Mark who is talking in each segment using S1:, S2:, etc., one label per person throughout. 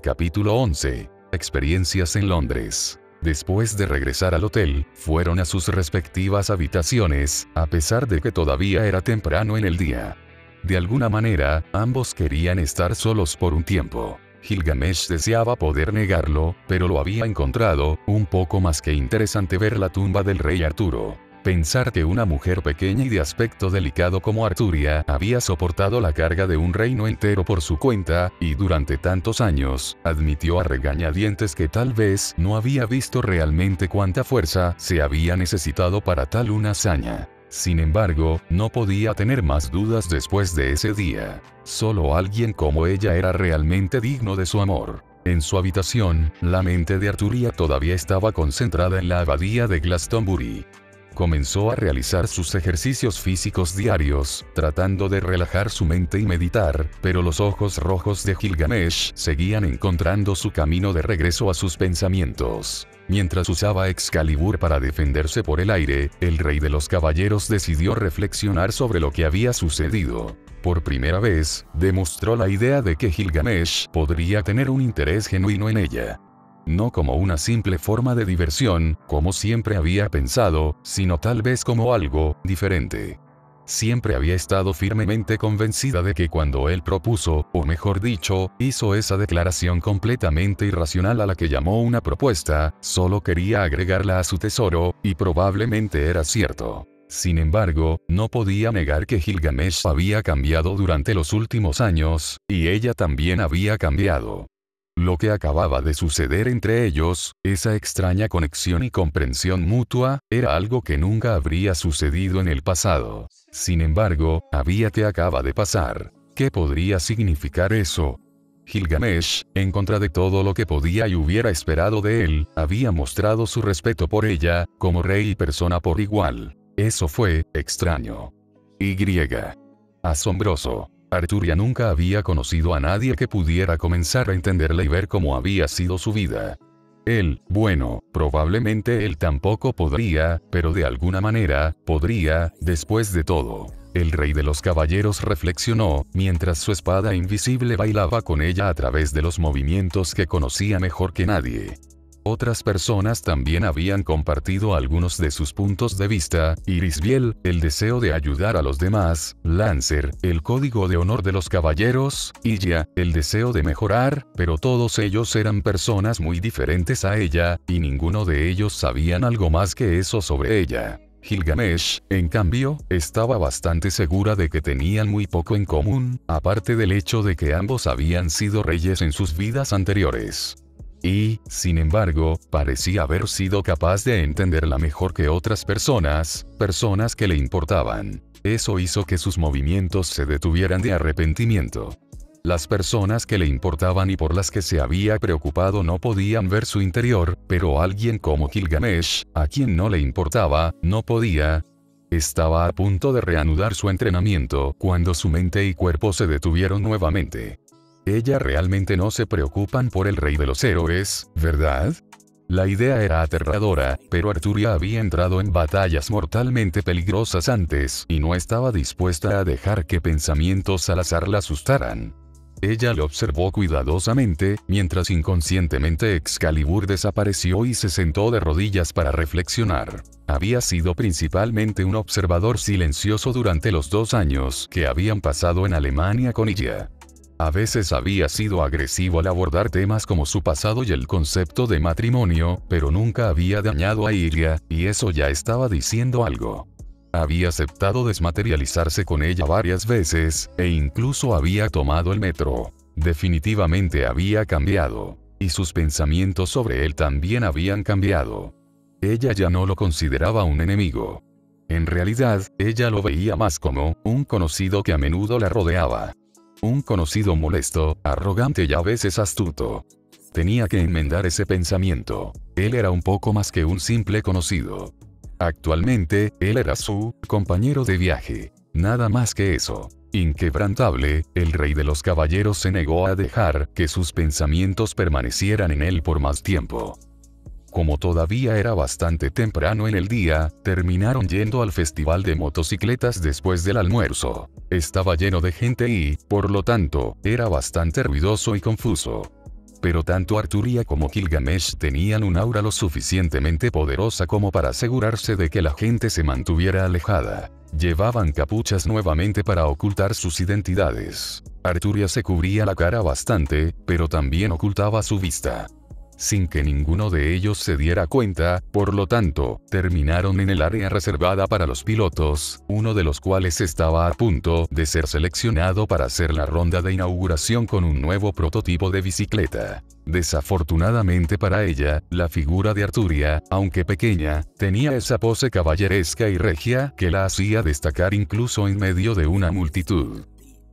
S1: Capítulo 11. Experiencias en Londres. Después de regresar al hotel, fueron a sus respectivas habitaciones, a pesar de que todavía era temprano en el día. De alguna manera, ambos querían estar solos por un tiempo. Gilgamesh deseaba poder negarlo, pero lo había encontrado un poco más que interesante ver la tumba del rey Arturo. Pensar que una mujer pequeña y de aspecto delicado como Arturia había soportado la carga de un reino entero por su cuenta, y durante tantos años, admitió a regañadientes que tal vez no había visto realmente cuánta fuerza se había necesitado para tal una hazaña. Sin embargo, no podía tener más dudas después de ese día. Solo alguien como ella era realmente digno de su amor. En su habitación, la mente de Arturia todavía estaba concentrada en la abadía de Glastonbury. Comenzó a realizar sus ejercicios físicos diarios, tratando de relajar su mente y meditar, pero los ojos rojos de Gilgamesh seguían encontrando su camino de regreso a sus pensamientos. Mientras usaba Excalibur para defenderse por el aire, el rey de los caballeros decidió reflexionar sobre lo que había sucedido. Por primera vez, demostró la idea de que Gilgamesh podría tener un interés genuino en ella. No como una simple forma de diversión, como siempre había pensado, sino tal vez como algo diferente. Siempre había estado firmemente convencida de que cuando él propuso, o mejor dicho, hizo esa declaración completamente irracional a la que llamó una propuesta, solo quería agregarla a su tesoro, y probablemente era cierto. Sin embargo, no podía negar que Gilgamesh había cambiado durante los últimos años, y ella también había cambiado. Lo que acababa de suceder entre ellos, esa extraña conexión y comprensión mutua, era algo que nunca habría sucedido en el pasado. Sin embargo, había que acaba de pasar. ¿Qué podría significar eso? Gilgamesh, en contra de todo lo que podía y hubiera esperado de él, había mostrado su respeto por ella, como rey y persona por igual. Eso fue extraño. Asombroso. Arturia nunca había conocido a nadie que pudiera comenzar a entenderla y ver cómo había sido su vida. Él, bueno, probablemente él tampoco podría, pero de alguna manera, podría, después de todo. El rey de los caballeros reflexionó, mientras su espada invisible bailaba con ella a través de los movimientos que conocía mejor que nadie. Otras personas también habían compartido algunos de sus puntos de vista, Irisbiel, el deseo de ayudar a los demás, Lancer, el código de honor de los caballeros, Illa, el deseo de mejorar, pero todos ellos eran personas muy diferentes a ella, y ninguno de ellos sabían algo más que eso sobre ella. Gilgamesh, en cambio, estaba bastante segura de que tenían muy poco en común, aparte del hecho de que ambos habían sido reyes en sus vidas anteriores. Y, sin embargo, parecía haber sido capaz de entenderla mejor que otras personas que le importaban. Eso hizo que sus movimientos se detuvieran de arrepentimiento. Las personas que le importaban y por las que se había preocupado no podían ver su interior, pero alguien como Gilgamesh, a quien no le importaba, no podía. Estaba a punto de reanudar su entrenamiento, cuando su mente y cuerpo se detuvieron nuevamente. Ella realmente no se preocupan por el rey de los héroes, ¿verdad? La idea era aterradora, pero Arturia había entrado en batallas mortalmente peligrosas antes y no estaba dispuesta a dejar que pensamientos al azar la asustaran. Ella lo observó cuidadosamente, mientras inconscientemente Excalibur desapareció y se sentó de rodillas para reflexionar. Había sido principalmente un observador silencioso durante los 2 años que habían pasado en Alemania con ella. A veces había sido agresivo al abordar temas como su pasado y el concepto de matrimonio, pero nunca había dañado a Iria, y eso ya estaba diciendo algo. Había aceptado desmaterializarse con ella varias veces, e incluso había tomado el metro. Definitivamente había cambiado. Y sus pensamientos sobre él también habían cambiado. Ella ya no lo consideraba un enemigo. En realidad, ella lo veía más como un conocido que a menudo la rodeaba. Un conocido molesto, arrogante y a veces astuto. Tenía que enmendar ese pensamiento. Él era un poco más que un simple conocido. Actualmente, él era su compañero de viaje. Nada más que eso. Inquebrantable, el rey de los caballeros se negó a dejar que sus pensamientos permanecieran en él por más tiempo. Como todavía era bastante temprano en el día, terminaron yendo al festival de motocicletas después del almuerzo. Estaba lleno de gente y, por lo tanto, era bastante ruidoso y confuso. pero tanto Arturia como Gilgamesh tenían un aura lo suficientemente poderosa como para asegurarse de que la gente se mantuviera alejada. Llevaban capuchas nuevamente para ocultar sus identidades. Arturia se cubría la cara bastante, pero también ocultaba su vista. Sin que ninguno de ellos se diera cuenta, por lo tanto, terminaron en el área reservada para los pilotos, uno de los cuales estaba a punto de ser seleccionado para hacer la ronda de inauguración con un nuevo prototipo de bicicleta. Desafortunadamente para ella, la figura de Arturia, aunque pequeña, tenía esa pose caballeresca y regia que la hacía destacar incluso en medio de una multitud.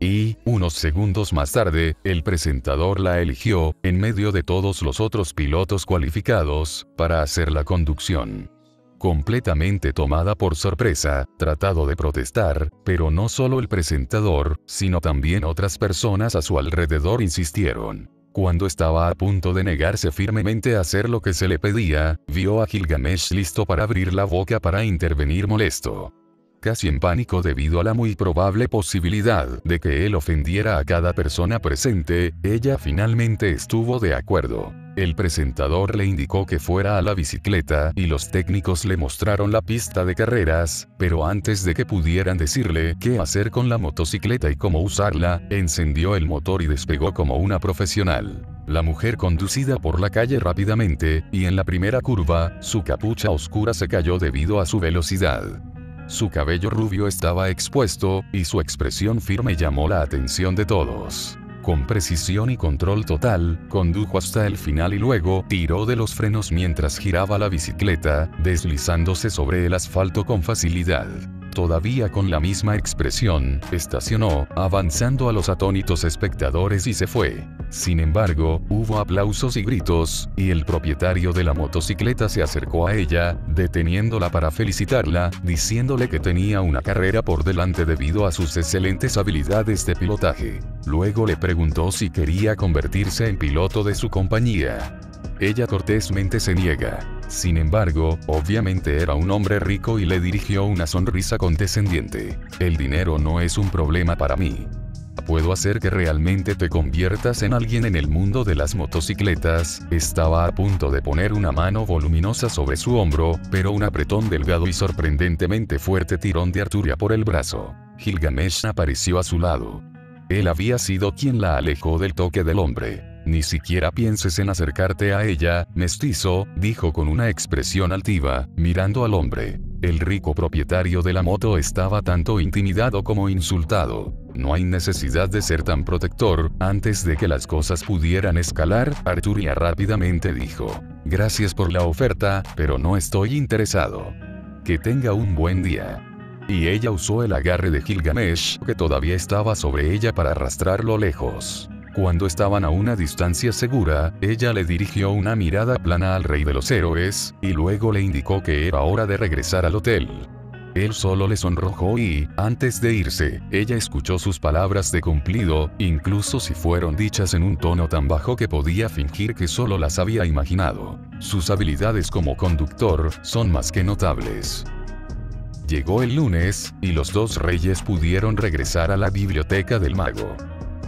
S1: Y, unos segundos más tarde, el presentador la eligió, en medio de todos los otros pilotos cualificados, para hacer la conducción. Completamente tomada por sorpresa, trató de protestar, pero no solo el presentador, sino también otras personas a su alrededor insistieron. Cuando estaba a punto de negarse firmemente a hacer lo que se le pedía, vio a Gilgamesh listo para abrir la boca para intervenir molesto. Casi en pánico debido a la muy probable posibilidad de que él ofendiera a cada persona presente, ella finalmente estuvo de acuerdo. El presentador le indicó que fuera a la bicicleta y los técnicos le mostraron la pista de carreras, pero antes de que pudieran decirle qué hacer con la motocicleta y cómo usarla, encendió el motor y despegó como una profesional. La mujer conducida por la calle rápidamente, y en la primera curva, su capucha oscura se cayó debido a su velocidad. Su cabello rubio estaba expuesto, y su expresión firme llamó la atención de todos. Con precisión y control total, condujo hasta el final y luego tiró de los frenos mientras giraba la bicicleta, deslizándose sobre el asfalto con facilidad. Todavía con la misma expresión, estacionó, avanzando a los atónitos espectadores y se fue. Sin embargo, hubo aplausos y gritos, y el propietario de la motocicleta se acercó a ella, deteniéndola para felicitarla, diciéndole que tenía una carrera por delante debido a sus excelentes habilidades de pilotaje. Luego le preguntó si quería convertirse en piloto de su compañía. Ella cortésmente se niega. Sin embargo, obviamente era un hombre rico y le dirigió una sonrisa condescendiente. El dinero no es un problema para mí. Puedo hacer que realmente te conviertas en alguien en el mundo de las motocicletas. Estaba a punto de poner una mano voluminosa sobre su hombro, pero un apretón delgado y sorprendentemente fuerte tirón de Arturia por el brazo. Gilgamesh apareció a su lado. Él había sido quien la alejó del toque del hombre. Ni siquiera pienses en acercarte a ella, mestizo, dijo con una expresión altiva, mirando al hombre. El rico propietario de la moto estaba tanto intimidado como insultado. No hay necesidad de ser tan protector. Antes de que las cosas pudieran escalar, Arturia rápidamente dijo: gracias por la oferta, pero no estoy interesado. Que tenga un buen día. Y ella usó el agarre de Gilgamesh, que todavía estaba sobre ella, para arrastrarlo lejos. Cuando estaban a una distancia segura, ella le dirigió una mirada plana al rey de los héroes, y luego le indicó que era hora de regresar al hotel. Él solo le sonrojó y, antes de irse, ella escuchó sus palabras de cumplido, incluso si fueron dichas en un tono tan bajo que podía fingir que solo las había imaginado. Sus habilidades como conductor son más que notables. Llegó el lunes, y los dos reyes pudieron regresar a la biblioteca del mago.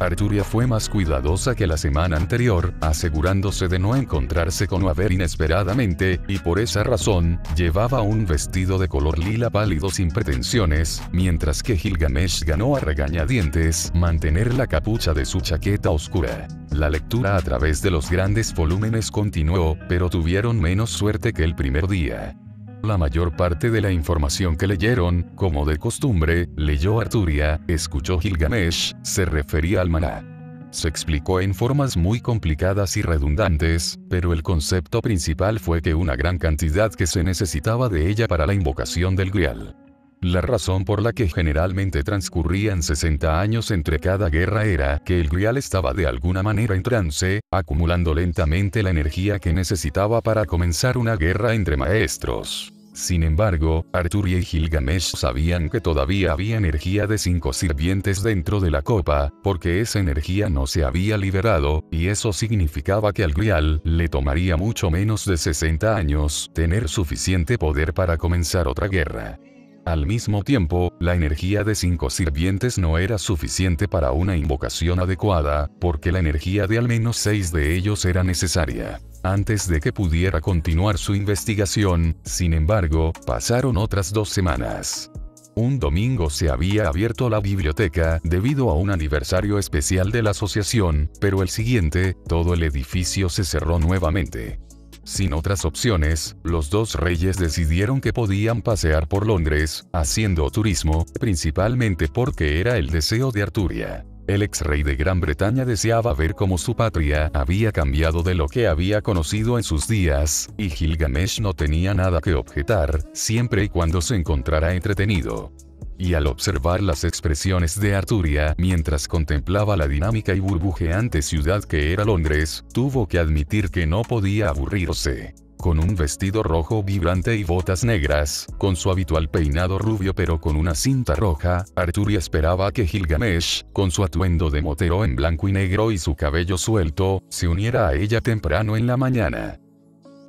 S1: Arturia fue más cuidadosa que la semana anterior, asegurándose de no encontrarse con Oaver inesperadamente, y por esa razón, llevaba un vestido de color lila pálido sin pretensiones, mientras que Gilgamesh ganó a regañadientes mantener la capucha de su chaqueta oscura. La lectura a través de los grandes volúmenes continuó, pero tuvieron menos suerte que el primer día. La mayor parte de la información que leyeron, como de costumbre, leyó Arturia, escuchó Gilgamesh, se refería al maná. Se explicó en formas muy complicadas y redundantes, pero el concepto principal fue que una gran cantidad que se necesitaba de ella para la invocación del Grial. La razón por la que generalmente transcurrían 60 años entre cada guerra era que el Grial estaba de alguna manera en trance, acumulando lentamente la energía que necesitaba para comenzar una guerra entre maestros. Sin embargo, Arturia y Gilgamesh sabían que todavía había energía de 5 sirvientes dentro de la copa, porque esa energía no se había liberado, y eso significaba que al Grial le tomaría mucho menos de 60 años tener suficiente poder para comenzar otra guerra. Al mismo tiempo, la energía de 5 sirvientes no era suficiente para una invocación adecuada, porque la energía de al menos 6 de ellos era necesaria. Antes de que pudiera continuar su investigación, sin embargo, pasaron otras 2 semanas. Un domingo se había abierto la biblioteca debido a un aniversario especial de la asociación, pero el siguiente, todo el edificio se cerró nuevamente. Sin otras opciones, los 2 reyes decidieron que podían pasear por Londres, haciendo turismo, principalmente porque era el deseo de Arturia. El ex rey de Gran Bretaña deseaba ver cómo su patria había cambiado de lo que había conocido en sus días, y Gilgamesh no tenía nada que objetar, siempre y cuando se encontrara entretenido. Y al observar las expresiones de Arturia mientras contemplaba la dinámica y burbujeante ciudad que era Londres, tuvo que admitir que no podía aburrirse. Con un vestido rojo vibrante y botas negras, con su habitual peinado rubio pero con una cinta roja, Arturia esperaba que Gilgamesh, con su atuendo de motero en blanco y negro y su cabello suelto, se uniera a ella temprano en la mañana.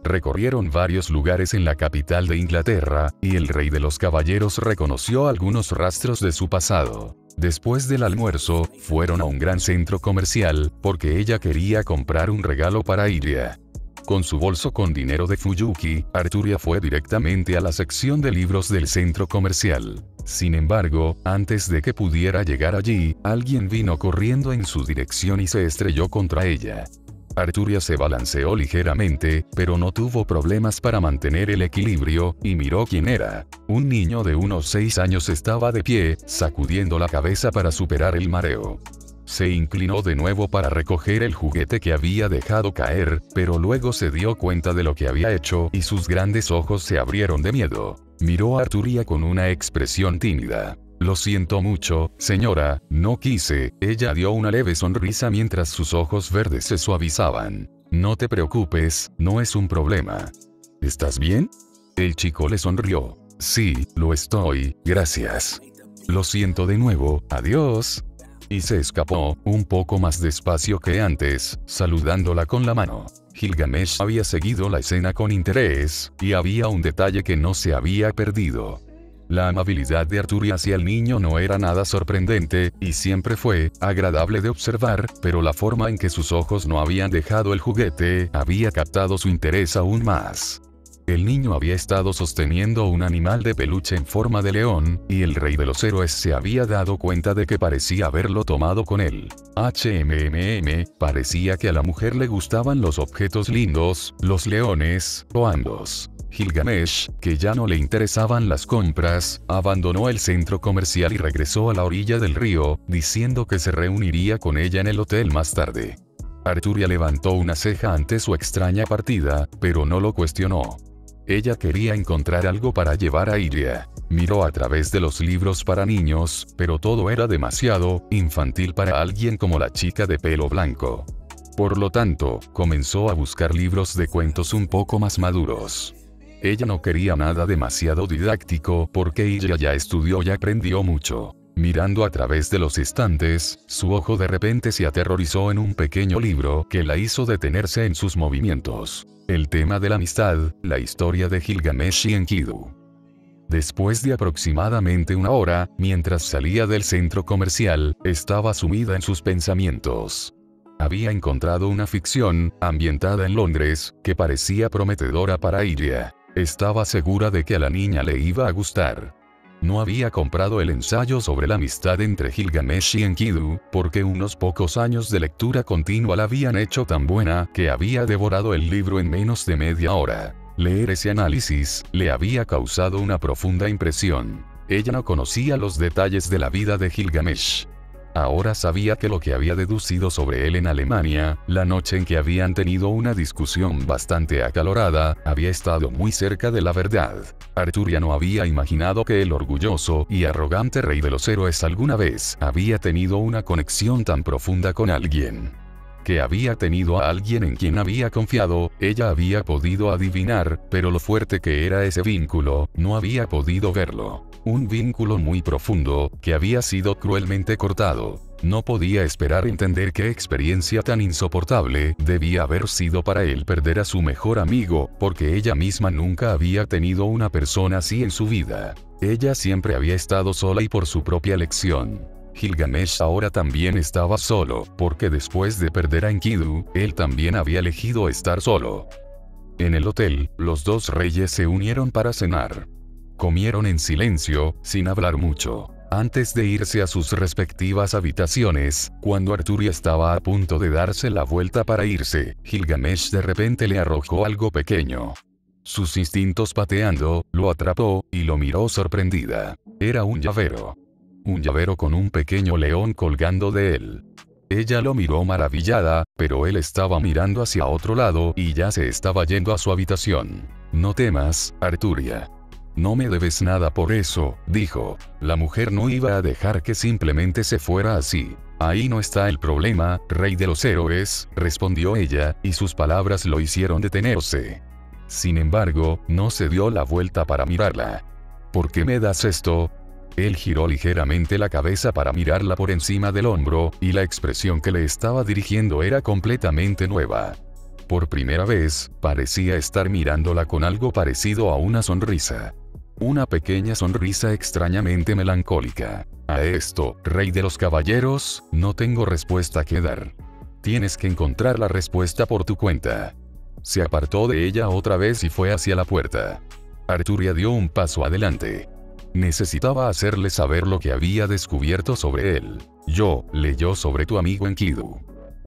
S1: Recorrieron varios lugares en la capital de Inglaterra, y el rey de los caballeros reconoció algunos rastros de su pasado. Después del almuerzo, fueron a un gran centro comercial, porque ella quería comprar un regalo para Iria. Con su bolso con dinero de Fuyuki, Arturia fue directamente a la sección de libros del centro comercial. Sin embargo, antes de que pudiera llegar allí, alguien vino corriendo en su dirección y se estrelló contra ella. Arturia se balanceó ligeramente, pero no tuvo problemas para mantener el equilibrio, y miró quién era. Un niño de unos 6 años estaba de pie, sacudiendo la cabeza para superar el mareo. Se inclinó de nuevo para recoger el juguete que había dejado caer, pero luego se dio cuenta de lo que había hecho y sus grandes ojos se abrieron de miedo. Miró a Arturia con una expresión tímida. Lo siento mucho, señora, no quise. Ella dio una leve sonrisa mientras sus ojos verdes se suavizaban. No te preocupes, no es un problema. ¿Estás bien? El chico le sonrió. Sí, lo estoy, gracias. Lo siento de nuevo, adiós. Y se escapó, un poco más despacio que antes, saludándola con la mano. Gilgamesh había seguido la escena con interés, y había un detalle que no se había perdido. La amabilidad de Arturia hacia el niño no era nada sorprendente, y siempre fue agradable de observar, pero la forma en que sus ojos no habían dejado el juguete había captado su interés aún más. El niño había estado sosteniendo un animal de peluche en forma de león, y el rey de los héroes se había dado cuenta de que parecía haberlo tomado con él. Parecía que a la mujer le gustaban los objetos lindos, los leones, o ambos. Gilgamesh, que ya no le interesaban las compras, abandonó el centro comercial y regresó a la orilla del río, diciendo que se reuniría con ella en el hotel más tarde. Arturia levantó una ceja ante su extraña partida, pero no lo cuestionó. Ella quería encontrar algo para llevar a Iria. Miró a través de los libros para niños, pero todo era demasiado infantil para alguien como la chica de pelo blanco. Por lo tanto, comenzó a buscar libros de cuentos un poco más maduros. Ella no quería nada demasiado didáctico porque Iria ya estudió y aprendió mucho. Mirando a través de los estantes, su ojo de repente se aterrorizó en un pequeño libro que la hizo detenerse en sus movimientos. El tema de la amistad, la historia de Gilgamesh y Enkidu. Después de aproximadamente una hora, mientras salía del centro comercial, estaba sumida en sus pensamientos. Había encontrado una ficción, ambientada en Londres, que parecía prometedora para Iria. Estaba segura de que a la niña le iba a gustar. No había comprado el ensayo sobre la amistad entre Gilgamesh y Enkidu, porque unos pocos años de lectura continua la habían hecho tan buena que había devorado el libro en menos de media hora. Leer ese análisis le había causado una profunda impresión. Ella no conocía los detalles de la vida de Gilgamesh. Ahora sabía que lo que había deducido sobre él en Alemania, la noche en que habían tenido una discusión bastante acalorada, había estado muy cerca de la verdad. Arturia no había imaginado que el orgulloso y arrogante rey de los héroes alguna vez había tenido una conexión tan profunda con alguien. Que había tenido a alguien en quien había confiado, ella había podido adivinar, pero lo fuerte que era ese vínculo, no había podido verlo. Un vínculo muy profundo, que había sido cruelmente cortado. No podía esperar entender qué experiencia tan insoportable debía haber sido para él perder a su mejor amigo, porque ella misma nunca había tenido una persona así en su vida. Ella siempre había estado sola y por su propia elección. Gilgamesh ahora también estaba solo, porque después de perder a Enkidu, él también había elegido estar solo. En el hotel, los dos reyes se unieron para cenar. Comieron en silencio, sin hablar mucho. Antes de irse a sus respectivas habitaciones, cuando Arturia estaba a punto de darse la vuelta para irse, Gilgamesh de repente le arrojó algo pequeño. Sus instintos pateando, lo atrapó, y lo miró sorprendida. Era un llavero. Un llavero con un pequeño león colgando de él. Ella lo miró maravillada, pero él estaba mirando hacia otro lado y ya se estaba yendo a su habitación. No temas, Arturia. No me debes nada por eso, dijo. La mujer no iba a dejar que simplemente se fuera así. Ahí no está el problema, rey de los héroes, respondió ella, y sus palabras lo hicieron detenerse. Sin embargo, no se dio la vuelta para mirarla. ¿Por qué me das esto? Él giró ligeramente la cabeza para mirarla por encima del hombro, y la expresión que le estaba dirigiendo era completamente nueva. Por primera vez, parecía estar mirándola con algo parecido a una sonrisa. Una pequeña sonrisa extrañamente melancólica. A esto, rey de los caballeros, no tengo respuesta que dar. Tienes que encontrar la respuesta por tu cuenta. Se apartó de ella otra vez y fue hacia la puerta. Arturia dio un paso adelante. Necesitaba hacerle saber lo que había descubierto sobre él. Leyó sobre tu amigo Enkidu.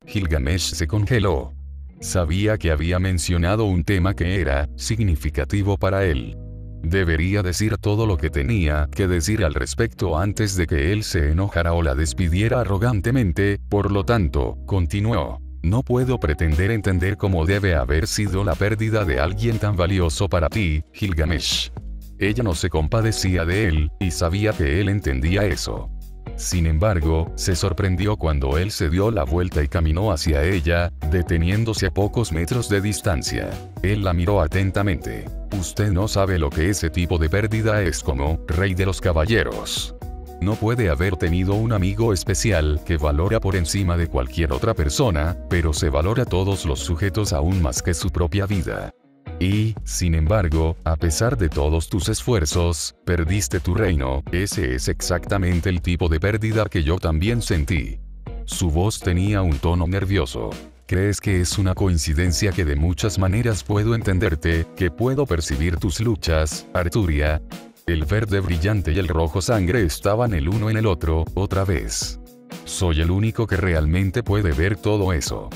S1: Gilgamesh se congeló. Sabía que había mencionado un tema que era significativo para él. Debería decir todo lo que tenía que decir al respecto antes de que él se enojara o la despidiera arrogantemente, por lo tanto, continuó. No puedo pretender entender cómo debe haber sido la pérdida de alguien tan valioso para ti, Gilgamesh. Ella no se compadecía de él, y sabía que él entendía eso. Sin embargo, se sorprendió cuando él se dio la vuelta y caminó hacia ella, deteniéndose a pocos metros de distancia. Él la miró atentamente. Usted no sabe lo que ese tipo de pérdida es como rey de los caballeros. No puede haber tenido un amigo especial que valora por encima de cualquier otra persona, pero se valora a todos los sujetos aún más que su propia vida. Y, sin embargo, a pesar de todos tus esfuerzos, perdiste tu reino. Ese es exactamente el tipo de pérdida que yo también sentí. Su voz tenía un tono nervioso. ¿Crees que es una coincidencia que de muchas maneras puedo entenderte, que puedo percibir tus luchas, Arturia? El verde brillante y el rojo sangre estaban el uno en el otro, otra vez. Soy el único que realmente puede ver todo eso.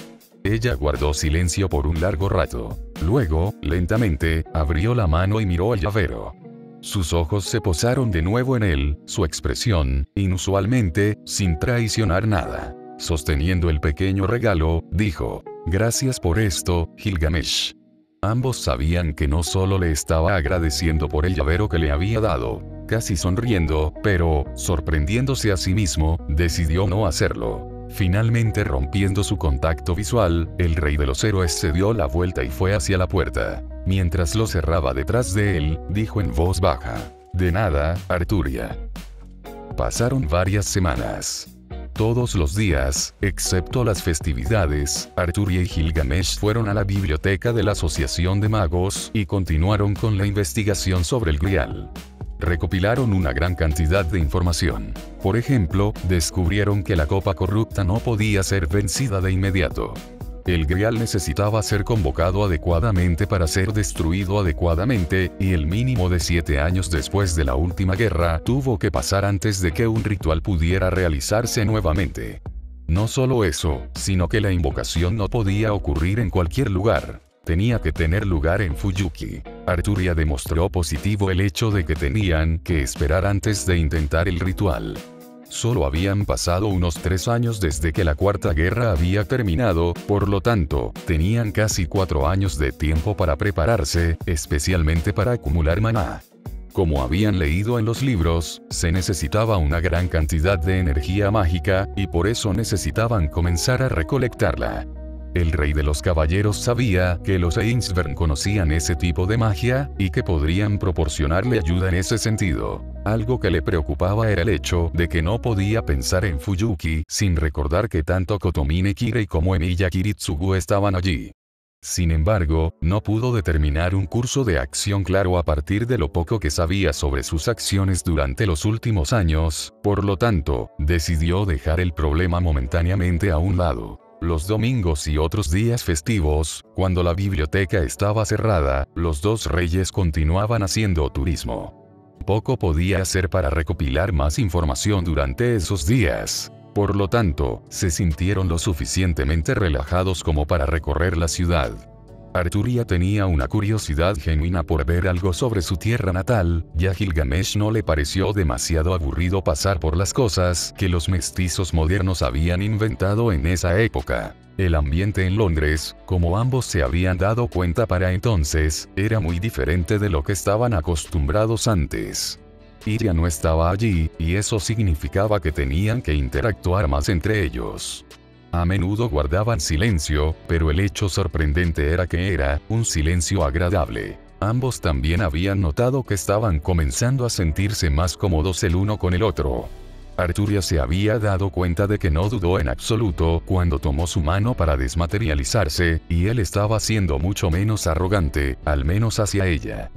S1: Ella guardó silencio por un largo rato. Luego, lentamente, abrió la mano y miró el llavero. Sus ojos se posaron de nuevo en él, su expresión, inusualmente, sin traicionar nada. Sosteniendo el pequeño regalo, dijo, «Gracias por esto, Gilgamesh». Ambos sabían que no solo le estaba agradeciendo por el llavero que le había dado, casi sonriendo, pero, sorprendiéndose a sí mismo, decidió no hacerlo. Finalmente rompiendo su contacto visual, el rey de los héroes se dio la vuelta y fue hacia la puerta. Mientras lo cerraba detrás de él, dijo en voz baja, «De nada, Arturia». Pasaron varias semanas. Todos los días, excepto las festividades, Arturia y Gilgamesh fueron a la biblioteca de la Asociación de Magos y continuaron con la investigación sobre el Grial. Recopilaron una gran cantidad de información. Por ejemplo, descubrieron que la copa corrupta no podía ser vencida de inmediato. El Grial necesitaba ser convocado adecuadamente para ser destruido adecuadamente, y el mínimo de 7 años después de la última guerra tuvo que pasar antes de que un ritual pudiera realizarse nuevamente. No solo eso, sino que la invocación no podía ocurrir en cualquier lugar. Tenía que tener lugar en Fuyuki. Arturia demostró positivo el hecho de que tenían que esperar antes de intentar el ritual. Solo habían pasado unos 3 años desde que la Cuarta Guerra había terminado, por lo tanto, tenían casi 4 años de tiempo para prepararse, especialmente para acumular maná. Como habían leído en los libros, se necesitaba una gran cantidad de energía mágica, y por eso necesitaban comenzar a recolectarla. El rey de los caballeros sabía que los Ainsvern conocían ese tipo de magia, y que podrían proporcionarle ayuda en ese sentido. Algo que le preocupaba era el hecho de que no podía pensar en Fuyuki sin recordar que tanto Kotomine Kirei como Emiya Kiritsugu estaban allí. Sin embargo, no pudo determinar un curso de acción claro a partir de lo poco que sabía sobre sus acciones durante los últimos años, por lo tanto, decidió dejar el problema momentáneamente a un lado. Los domingos y otros días festivos, cuando la biblioteca estaba cerrada, los dos reyes continuaban haciendo turismo. Poco podía hacer para recopilar más información durante esos días. Por lo tanto, se sintieron lo suficientemente relajados como para recorrer la ciudad. Arturia tenía una curiosidad genuina por ver algo sobre su tierra natal, y a Gilgamesh no le pareció demasiado aburrido pasar por las cosas que los mestizos modernos habían inventado en esa época. El ambiente en Londres, como ambos se habían dado cuenta para entonces, era muy diferente de lo que estaban acostumbrados antes. Iria no estaba allí, y eso significaba que tenían que interactuar más entre ellos. A menudo guardaban silencio, pero el hecho sorprendente era que era un silencio agradable. Ambos también habían notado que estaban comenzando a sentirse más cómodos el uno con el otro. Arturia se había dado cuenta de que no dudó en absoluto cuando tomó su mano para desmaterializarse, y él estaba siendo mucho menos arrogante, al menos hacia ella.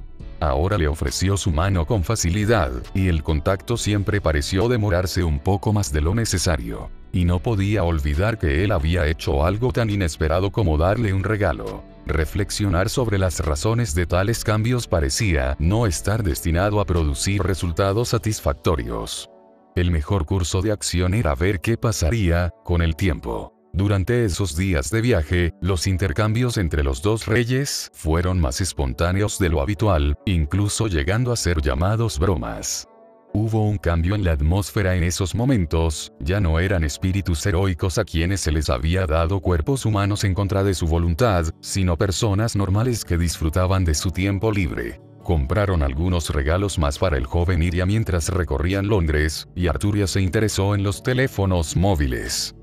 S1: Ahora le ofreció su mano con facilidad, y el contacto siempre pareció demorarse un poco más de lo necesario. Y no podía olvidar que él había hecho algo tan inesperado como darle un regalo. Reflexionar sobre las razones de tales cambios parecía no estar destinado a producir resultados satisfactorios. El mejor curso de acción era ver qué pasaría con el tiempo. Durante esos días de viaje, los intercambios entre los dos reyes fueron más espontáneos de lo habitual, incluso llegando a ser llamados bromas. Hubo un cambio en la atmósfera en esos momentos, ya no eran espíritus heroicos a quienes se les había dado cuerpos humanos en contra de su voluntad, sino personas normales que disfrutaban de su tiempo libre. Compraron algunos regalos más para el joven Iria mientras recorrían Londres, y Arturia se interesó en los teléfonos móviles.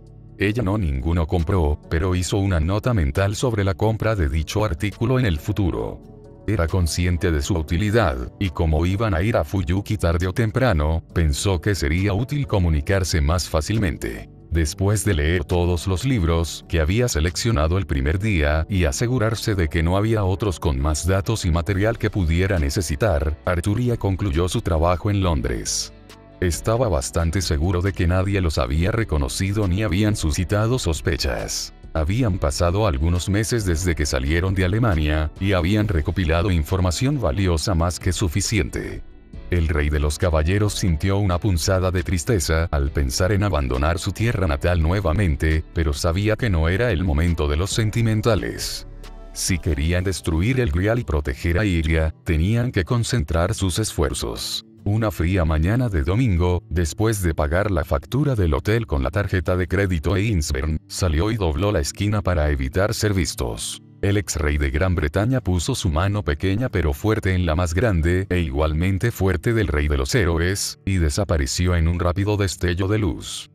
S1: Ella no ninguno compró, pero hizo una nota mental sobre la compra de dicho artículo en el futuro. Era consciente de su utilidad, y como iban a ir a Fuyuki tarde o temprano, pensó que sería útil comunicarse más fácilmente. Después de leer todos los libros que había seleccionado el primer día y asegurarse de que no había otros con más datos y material que pudiera necesitar, Arturia concluyó su trabajo en Londres. Estaba bastante seguro de que nadie los había reconocido ni habían suscitado sospechas. Habían pasado algunos meses desde que salieron de Alemania, y habían recopilado información valiosa más que suficiente. El rey de los caballeros sintió una punzada de tristeza al pensar en abandonar su tierra natal nuevamente, pero sabía que no era el momento de los sentimentales. Si querían destruir el Grial y proteger a Iria, tenían que concentrar sus esfuerzos. Una fría mañana de domingo, después de pagar la factura del hotel con la tarjeta de crédito Ainsburn, salió y dobló la esquina para evitar ser vistos. El ex rey de Gran Bretaña puso su mano pequeña pero fuerte en la más grande e igualmente fuerte del rey de los héroes, y desapareció en un rápido destello de luz.